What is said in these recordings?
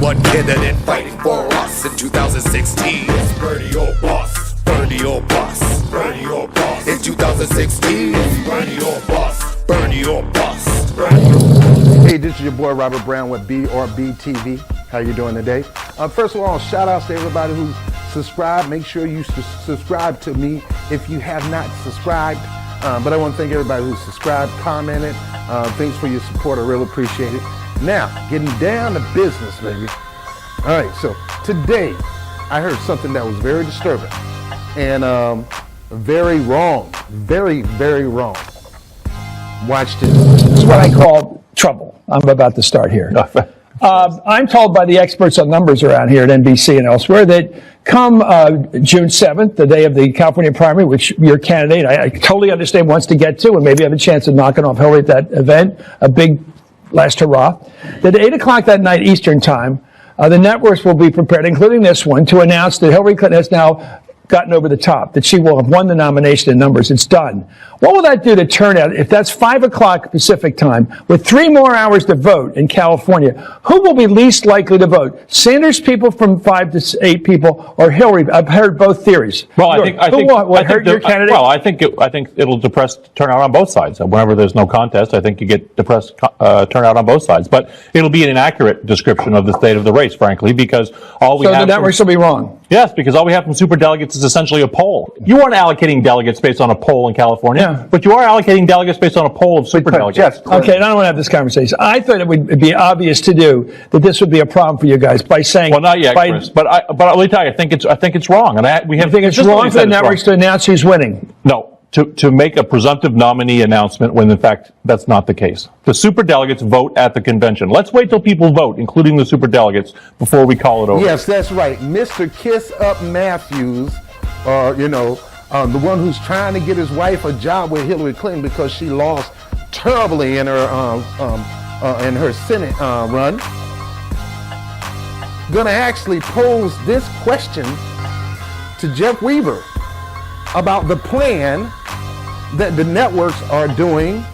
one candidate fighting for us in 2016. It's Bernie or bust. Bernie or bust. Bernie or bust. In 2016. It's Bernie or bust. Bernie or bust. Hey, this is your boy Robert Brown with B.R.B. TV. How you doing today? First of all, shout outs to everybody who's subscribed. Make sure you subscribe to me if you have not subscribed. But I want to thank everybody who subscribed, commented. Thanks for your support. I really appreciate it. Now, getting down to business, baby. All right, so today I heard something that was very disturbing and very wrong. Very, very wrong. Watch this. This is what I call trouble. I'm about to start here. I'm told by the experts on numbers around here at NBC and elsewhere that come June 7th, the day of the California primary, which your candidate, I totally understand, wants to get to and maybe have a chance of knocking off Hillary at that event, a big last hurrah, that at 8 o'clock that night Eastern time, the networks will be prepared, including this one, to announce that Hillary Clinton has now gotten over the top, that she will have won the nomination in numbers. It's done. What will that do to turnout if that's 5 o'clock Pacific time with 3 more hours to vote in California? Who will be least likely to vote? Sanders people from 5 to 8 people or Hillary? I've heard both theories. Well, I think your candidate? Well, I think it'll depress turnout on both sides. Whenever there's no contest, I think you get depressed turnout on both sides. But it'll be an inaccurate description of the state of the race, frankly, because all we have. So the networks will be wrong. Yes, because all we have from superdelegates is essentially a poll. You aren't allocating delegates based on a poll in California, but you are allocating delegates based on a poll of superdelegates. Okay, I don't want to have this conversation. I thought it would be obvious to do that this would be a problem for you guys by saying. Well, not yet, Chris. But let me tell you, I think it's wrong, and we have. You think it's wrong for the networks to announce who's winning? No. To make a presumptive nominee announcement when, in fact, that's not the case. The superdelegates vote at the convention. Let's wait till people vote, including the superdelegates, before we call it over. Yes, that's right. Mr. Kiss Up Matthews, the one who's trying to get his wife a job with Hillary Clinton because she lost terribly in her Senate run, gonna actually pose this question to Jeff Weaver about the plan that the networks are doing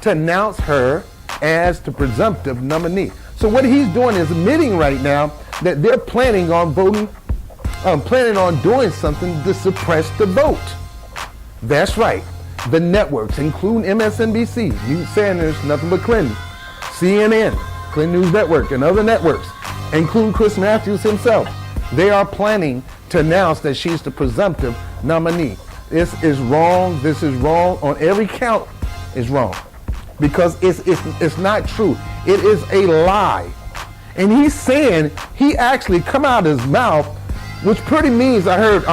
to announce her as the presumptive nominee. So what he's doing is admitting right now that they're planning on doing something to suppress the vote. That's right. The networks, including MSNBC, Sanders, nothing but Clinton, CNN, Clinton News Network, and other networks, including Chris Matthews himself, they are planning to announce that she's the presumptive nominee. This is wrong. This is wrong on every count. Is wrong because it's not true. It is a lie, and he's saying he actually come out of his mouth, which pretty means I heard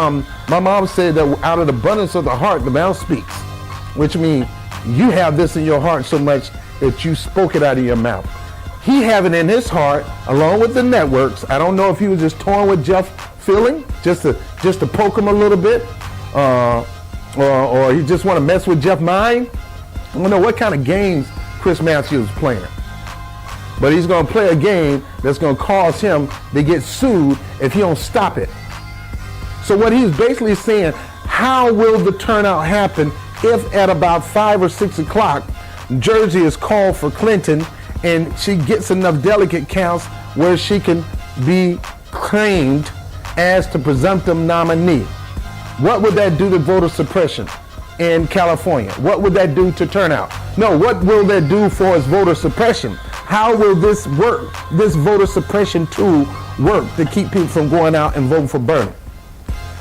my mom say that out of the abundance of the heart the mouth speaks, which means you have this in your heart so much that you spoke it out of your mouth. He have it in his heart along with the networks. I don't know if he was just toying with Jeff feeling just to poke him a little bit. Or he just want to mess with Jeff's mind. I don't know what kind of games Chris Matthews is playing. But he's going to play a game that's going to cause him to get sued if he don't stop it. So what he's basically saying, how will the turnout happen if at about 5 or 6 o'clock, Jersey is called for Clinton and she gets enough delegate counts where she can be claimed as the presumptive nominee? What would that do to voter suppression in California? What would that do to turnout? No, what will that do for its voter suppression? How will this work, this voter suppression tool work to keep people from going out and voting for Bernie?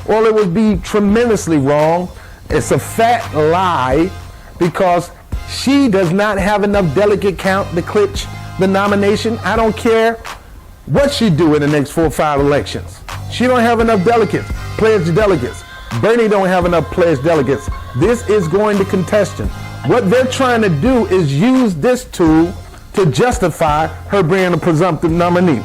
Well, it would be tremendously wrong. It's a fat lie because she does not have enough delegate count to clinch the nomination. I don't care what she do in the next 4 or 5 elections. She don't have enough delegates, pledged delegates. Bernie don't have enough pledged delegates. This is going to contestation. What they're trying to do is use this tool to justify her being a presumptive nominee.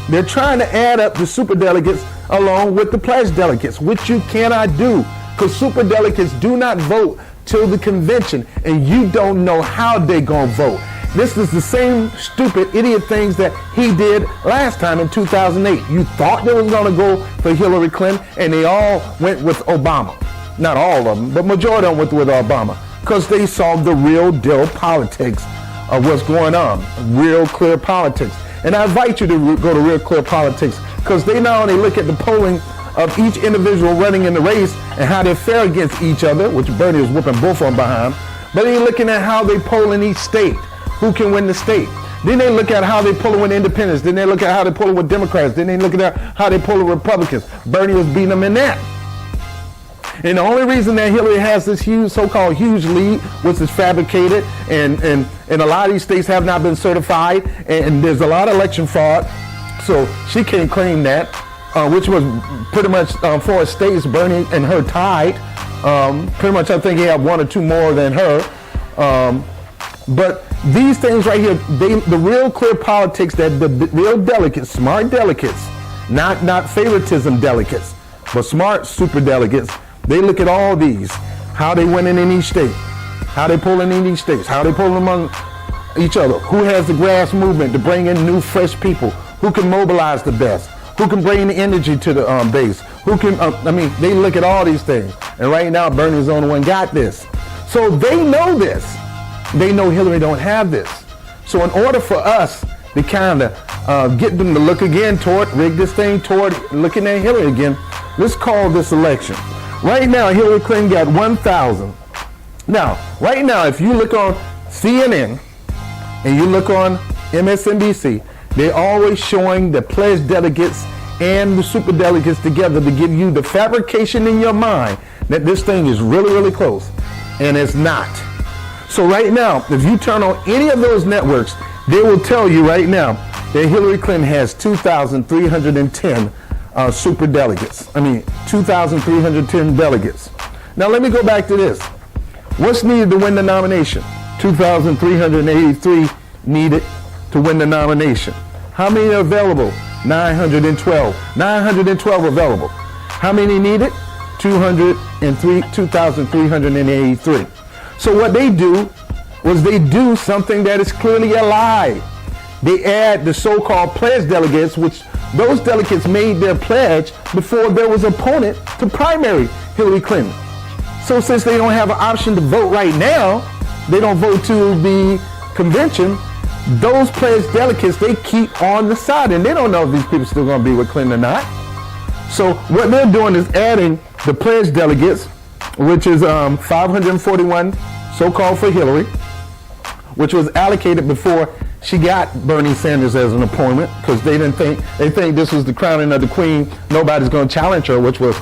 They're trying to add up the superdelegates along with the pledged delegates, which you cannot do because superdelegates do not vote till the convention, and you don't know how they're going to vote. This is the same stupid idiot things that he did last time in 2008. You thought they was going to go for Hillary Clinton, and they all went with Obama. Not all of them, but majority of them went with Obama because they saw the real deal politics of what's going on, real clear politics. And I invite you to go to Real Clear Politics, because they not only look at the polling of each individual running in the race and how they fare against each other, which Bernie is whooping both of them behind, but they're looking at how they poll in each state, who can win the state. Then they look at how they poll with independents. Then they look at how they poll with Democrats. Then they look at how they poll with Republicans. Bernie was beating them in that. And the only reason that Hillary has this huge, so-called huge lead, which is fabricated, and a lot of these states have not been certified, and there's a lot of election fraud, so she can't claim that, which was pretty much 4 states, Bernie and her tied. Pretty much I think he had 1 or 2 more than her. But these things right here, the Real Clear Politics, that the real delegates, smart delegates, not favoritism delegates, but smart super delegates, they look at all these, how they winning in each state, how they polling in each state, how they polling among each other, who has the grass movement to bring in new, fresh people, who can mobilize the best, who can bring the energy to the base, who can, they look at all these things. And right now, Bernie's the only one got this. So they know this. They know Hillary don't have this. So in order for us to kind of get them to look again toward, rig this thing toward looking at Hillary again, let's call this election. Right now, Hillary Clinton got 1,000. Now, right now, if you look on CNN and you look on MSNBC, they're always showing the pledged delegates and the super delegates together to give you the fabrication in your mind that this thing is really, really close. And it's not. So right now, if you turn on any of those networks, they will tell you right now that Hillary Clinton has 2,310 super delegates. 2,310 delegates. Now let me go back to this. What's needed to win the nomination? 2,383 needed to win the nomination. How many are available? 912. 912 available. How many needed? 2,383. So what they do was they do something that is clearly a lie. They add the so-called pledge delegates, which those delegates made their pledge before there was an opponent to primary Hillary Clinton. So since they don't have an option to vote right now, they don't vote to the convention, those pledge delegates, they keep on the side, and they don't know if these people are still going to be with Clinton or not. So what they're doing is adding the pledge delegates, which is 541 so-called for Hillary, which was allocated before she got Bernie Sanders as an appointment, because they think this was the crowning of the queen. Nobody's going to challenge her, which was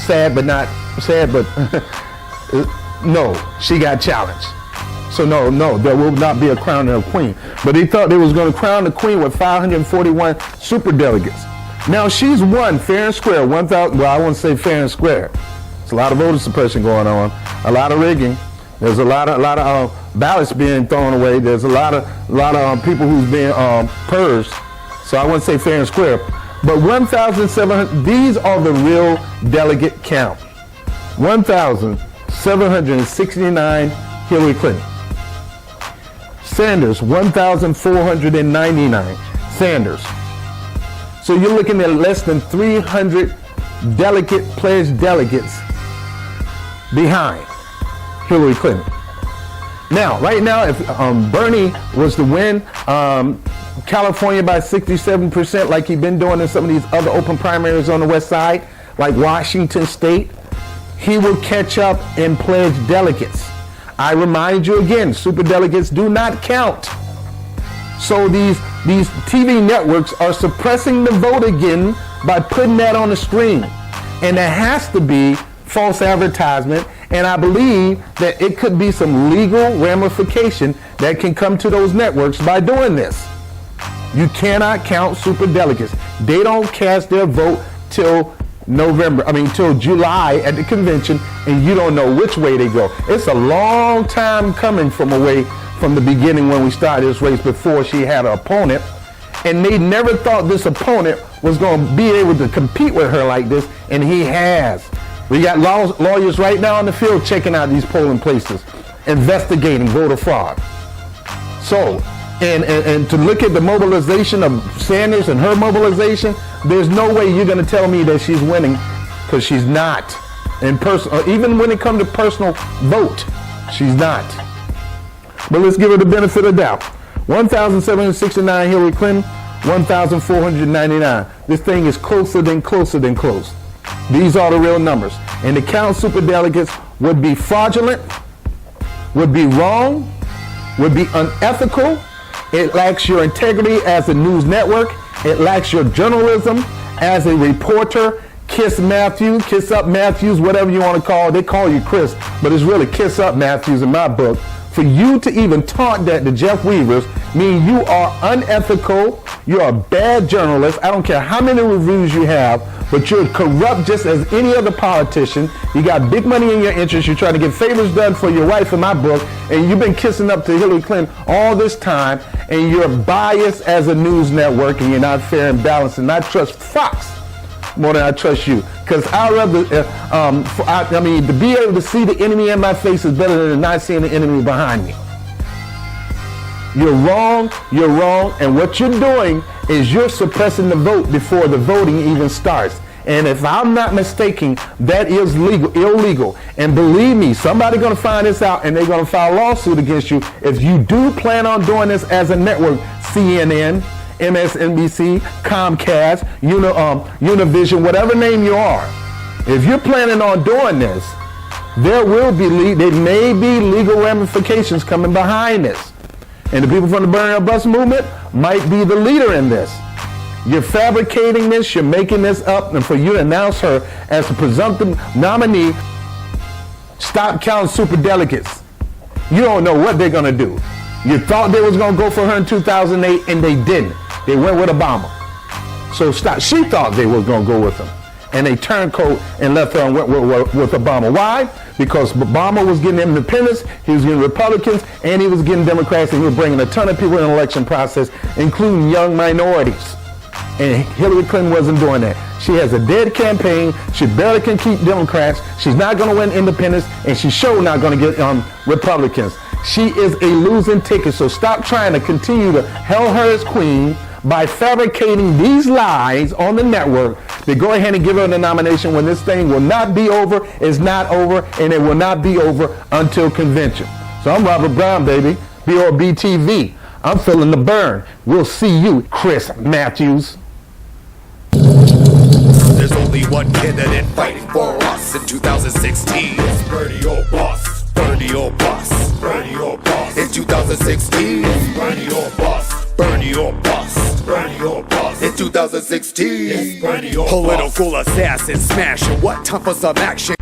sad, but no, she got challenged. So no, there will not be a crowning of queen. But they thought they was going to crown the queen with 541 super delegates. Now she's won fair and square, 1,000. Well, I won't say fair and square. There's a lot of voter suppression going on, a lot of rigging. There's a lot of ballots being thrown away. There's a lot of people who's being purged. So I wouldn't say fair and square. But 1,700. These are the real delegate count. 1,769 Hillary Clinton. Sanders 1,499 Sanders. So you're looking at less than 300 pledged delegates behind Hillary Clinton. Now, right now, if Bernie was to win California by 67%, like he's been doing in some of these other open primaries on the west side, like Washington State, he will catch up in pledged delegates. I remind you again, super delegates do not count. So these TV networks are suppressing the vote again by putting that on the screen. And there has to be false advertisement, and I believe that it could be some legal ramification that can come to those networks by doing this. You cannot count super delegates. They don't cast their vote till till July at the convention, and you don't know which way they go. It's a long time coming from the beginning when we started this race, before she had an opponent, and they never thought this opponent was going to be able to compete with her like this, and he has. We got lawyers right now in the field checking out these polling places, investigating voter fraud. So, and to look at the mobilization of Sanders and her mobilization, there's no way you're going to tell me that she's winning, because she's not. Even when it comes to personal vote, she's not. But let's give her the benefit of doubt. 1,769 Hillary Clinton, 1,499. This thing is closer than closer than close. These are the real numbers. And to count superdelegates would be fraudulent, would be wrong, would be unethical. It lacks your integrity as a news network. It lacks your journalism as a reporter. Kiss Matthews, Kiss Up Matthews, whatever you want to call it. They call you Chris, but it's really Kiss Up Matthews in my book. For you to even taunt that to Jeff Weavers means you are unethical, you're a bad journalist. I don't care how many reviews you have, but you're corrupt just as any other politician. You got big money in your interest. You're trying to get favors done for your wife in my book, and you've been kissing up to Hillary Clinton all this time, and you're biased as a news network, and you're not fair and balanced, and I trust Fox more than I trust you. Because I'd rather, to be able to see the enemy in my face is better than not seeing the enemy behind me. You're wrong, and what you're doing is you're suppressing the vote before the voting even starts. And if I'm not mistaken, that is illegal. And believe me, somebody's going to find this out, and they're going to file a lawsuit against you if you do plan on doing this as a network. CNN, MSNBC, Comcast, Univision, whatever name you are. If you're planning on doing this, there may be legal ramifications coming behind this. And the people from the Burn Your Bus movement might be the leader in this. You're fabricating this, you're making this up, and for you to announce her as the presumptive nominee, stop counting superdelegates. You don't know what they're going to do. You thought they was going to go for her in 2008, and they didn't. They went with Obama. So stop. She thought they were going to go with him. And they turned coat and left her and went with Obama. Why? Because Obama was getting independents, he was getting Republicans, and he was getting Democrats, and he was bringing a ton of people in the election process, including young minorities. And Hillary Clinton wasn't doing that. She has a dead campaign. She barely can keep Democrats. She's not going to win independents, and she's sure not going to get Republicans. She is a losing ticket, so stop trying to continue to hail her as queen by fabricating these lies on the network. They go ahead and give her the nomination when this thing will not be over, is not over, and it will not be over until convention. So I'm Robert Brown, baby, BOBTV. I'm feeling the burn. We'll see you, Chris Matthews. There's only one candidate fighting for us in 2016. It's Bernie, your boss. Bernie, your boss. Bernie, your boss. In 2016. It's Bernie, your boss. Bernie, your boss. Bernie, your boss. In 2016. It's Bernie, your boss. Political assassin smashing. What time for some action?